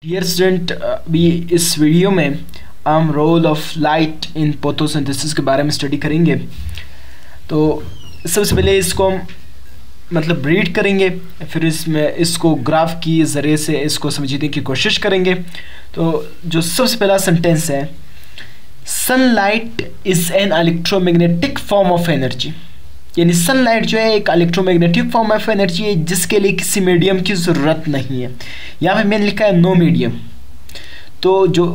Dear student, अभी इस video में हम role of light in photosynthesis के बारे में स्टडी करेंगे। तो सबसे पहले इसको हम रीड करेंगे, फिर इसमें इसको ग्राफ की ज़रिए से इसको समझने की कोशिश करेंगे। तो जो सबसे पहला सेंटेंस है, sunlight is an electromagnetic form of energy. यानी सनलाइट जो है एक इलेक्ट्रोमैग्नेटिक फॉर्म ऑफ एनर्जी है जिसके लिए किसी मीडियम की ज़रूरत नहीं है। यहाँ पे मैंने लिखा है नो मीडियम। तो जो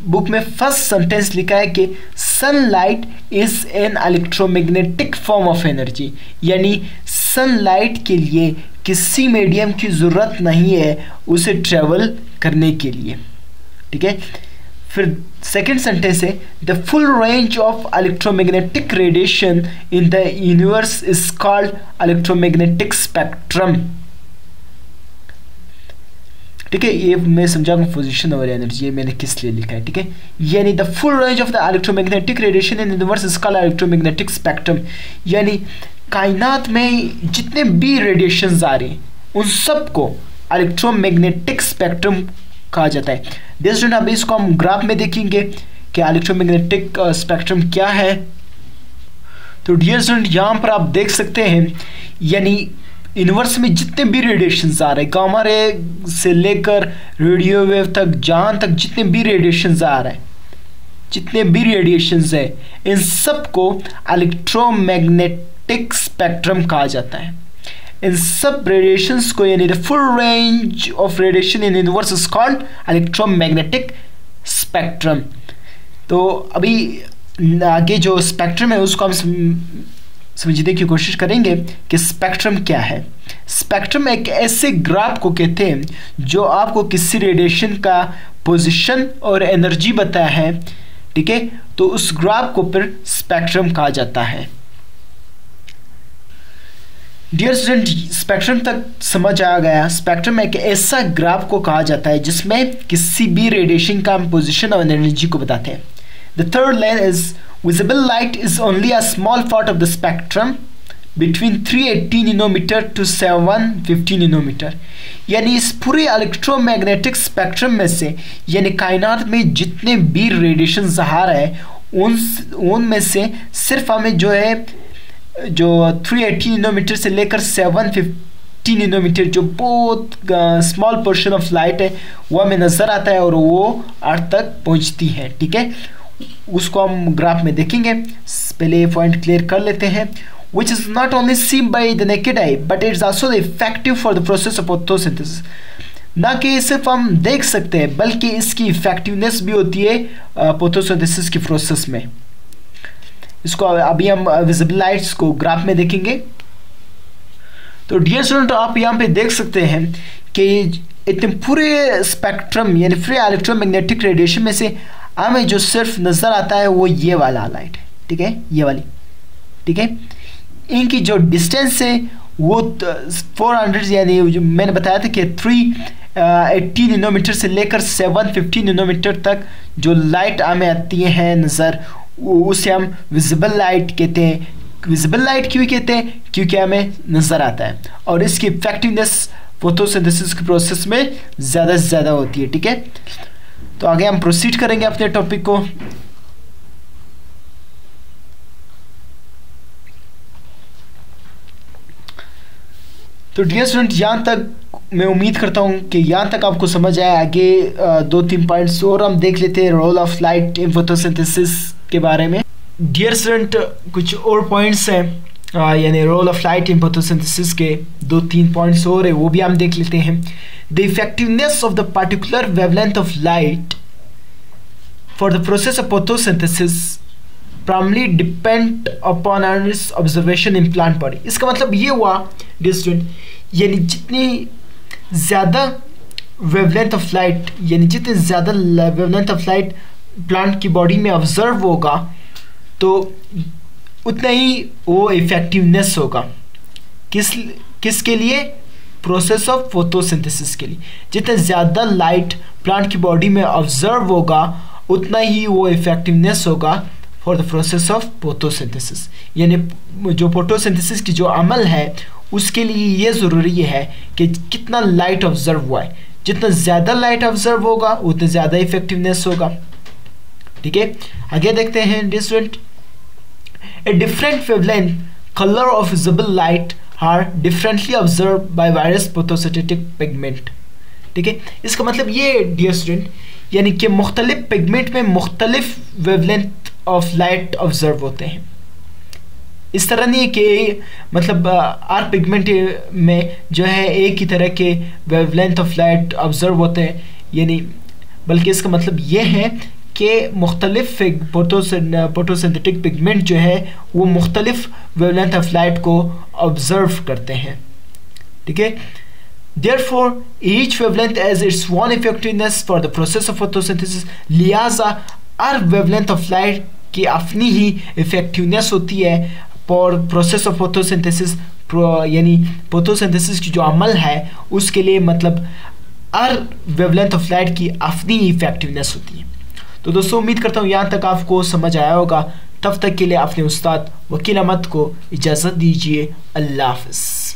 बुक में फर्स्ट सेंटेंस लिखा है कि sunlight is an electromagnetic form of energy, यानी सनलाइट के लिए किसी मीडियम की ज़रूरत नहीं है उसे ट्रेवल करने के लिए। ठीक है, फिर सेकेंड सेंटेंस है the full range of electromagnetic radiation in the universe is called electromagnetic spectrum. ठीक है, ये मैं समझाऊंगा पोजीशन और एनर्जी, ये मैंने किस लिए लिखा है। ठीक है, यानी the full range of the electromagnetic radiation in universe is called electromagnetic spectrum. यानी कायनात में जितने भी रेडिएशंस आ रहे हैं उन सबको इलेक्ट्रोमैग्नेटिक स्पेक्ट्रम कहा जाता है। डियर स्टूडेंट, अभी इसको हम ग्राफ में देखेंगे कि इलेक्ट्रोमैग्नेटिक स्पेक्ट्रम क्या है। तो डियर स्टूडेंट, यहाँ पर आप देख सकते हैं, यानी यूनिवर्स में जितने भी रेडिएशंस आ रहे हैं, गामा रे से लेकर रेडियो वेव तक, जहाँ तक जितने भी रेडिएशंस आ रहे हैं, जितने भी रेडिएशंस है, इन सबको इलेक्ट्रोमैग्नेटिक स्पेक्ट्रम कहा जाता है। इन सब रेडिएशंस को, यानी the full range of radiation in universe is called electromagnetic spectrum. तो अभी आगे जो स्पेक्ट्रम है उसको हम समझने की कोशिश करेंगे कि स्पेक्ट्रम क्या है। स्पेक्ट्रम एक ऐसे ग्राफ को कहते हैं जो आपको किसी रेडिएशन का पोजीशन और एनर्जी बताया है। ठीक है, तो उस ग्राफ को फिर स्पेक्ट्रम कहा जाता है। डियर स्टूडेंट, स्पेक्ट्रम तक समझ आ गया। स्पेक्ट्रम एक ऐसा ग्राफ को कहा जाता है जिसमें किसी भी रेडिएशन का पोजीशन और एनर्जी को बताते हैं। The third line is visible light is only a small part of the spectrum between 380 nanometer to 750 nanometer. यानी इस पूरे इलेक्ट्रोमैग्नेटिक स्पेक्ट्रम में से, यानी कायनात में जितने भी रेडिएशन आ रहे हैं उनमें से सिर्फ हमें जो 380 नैनोमीटर से लेकर 750 नैनोमीटर जो बहुत स्मॉल पोर्शन ऑफ लाइट है वो हमें नज़र आता है और वो अर्थ तक पहुंचती है। ठीक है, उसको हम ग्राफ में देखेंगे। पहले ये पॉइंट क्लियर कर लेते हैं। Which is not only seen by the naked eye but it's also effective for the process of photosynthesis. ना कि सिर्फ हम देख सकते हैं बल्कि इसकी इफेक्टिवनेस भी होती है फोटोसिंथेसिस की प्रोसेस में। इसको अभी हम विजिबल लाइट्स को ग्राफ में देखेंगे। तो डियर स्टूडेंट, आप यहाँ पे देख सकते हैं कि इतने पूरे स्पेक्ट्रम यानी फ्री इलेक्ट्रोमैग्नेटिक रेडिएशन में से हमें जो सिर्फ नज़र आता है वो ये वाला लाइट है। ठीक है, ये वाली। ठीक है, इनकी जो डिस्टेंस है वो 400, यानी जो मैंने बताया था कि 380 नैनोमीटर से लेकर 750 नैनोमीटर तक जो लाइट हमें आती है नज़र, उसे हम विजिबल लाइट कहते हैं। विजिबल लाइट क्यों कहते हैं? क्योंकि हमें नज़र आता है और इसकी इफेक्टिवनेस फोटोसिंथेसिस के प्रोसेस में ज़्यादा से ज़्यादा होती है। ठीक है, तो आगे हम प्रोसीड करेंगे अपने टॉपिक को। तो डियर स्टूडेंट, यहाँ तक मैं उम्मीद करता हूँ कि यहाँ तक आपको समझ आया। आगे 2-3 पॉइंट्स और हम देख लेते हैं role of light in photosynthesis के बारे में। डियर स्टूडेंट, कुछ और पॉइंट्स हैं, यानी role of light in photosynthesis के 2-3 पॉइंट्स और है, वो भी हम देख लेते हैं। The effectiveness of the particular wavelength of light for the process of photosynthesis primarily depend upon its observation in plant body. इसका मतलब ये हुआ डियर स्टूडेंट, यानी जितनी ज़्यादा वेवलेंथ ऑफ लाइट, यानी जितनी ज़्यादा वेवलेंथ ऑफ लाइट प्लांट की बॉडी में ऑब्जर्व होगा तो उतना ही वो इफेक्टिवनेस होगा। किसके लिए? प्रोसेस ऑफ फोटोसिंथेसिस के लिए। जितना ज़्यादा लाइट प्लांट की बॉडी में ऑब्जर्व होगा उतना ही वो इफेक्टिवनेस होगा for the process of photosynthesis. यानी जो फोटोसिंथेसिस की जो अमल है उसके लिए ये ज़रूरी है कि कितना लाइट ऑब्जर्व हुआ है। जितना ज़्यादा लाइट ऑब्जर्व होगा उतना ज़्यादा इफेक्टिवनेस होगा। ठीक है, आगे देखते हैं distant. A different wavelength colour of visible light are differently observe by virus photosynthetic pigment. ठीक है, इसका मतलब ये डियर स्टूडेंट, यानी कि मुख्तलिफ पिगमेंट में मुख्तलिफ वेवलेंथ ऑफ लाइट ऑब्जर्व होते हैं। इस तरह नहीं है कि मतलब आर पिगमेंट में जो है एक ही तरह के वेवलेंथ ऑफ लाइट ऑब्जर्व होते हैं, यानी बल्कि इसका मतलब ये है कि मुख्तलिफ फोटोसिंथेटिक पिगमेंट जो है वो मुख्तलिफ वेवलेंथ ऑफ लाइट को ऑब्जर्व करते हैं। ठीक है, therefore each wavelength has its own effectiveness for the process of photosynthesis। लिहाजा हर वेवलेंथ ऑफ लाइट की अपनी ही इफेक्टिवनेस होती है फॉर प्रोसेस ऑफ फोटोसिंथेसिस, यानी फोटोसिंथेसिस की जो अमल है उसके लिए मतलब हर वेवलेंथ ऑफ लाइट की अपनी इफेक्टिवनेस होती है। तो दोस्तों उम्मीद करता हूँ यहाँ तक आपको समझ आया होगा। तब तक के लिए अपने उस्ताद वकील अहमद को इजाज़त दीजिए। अल्लाह हाफ़िज़।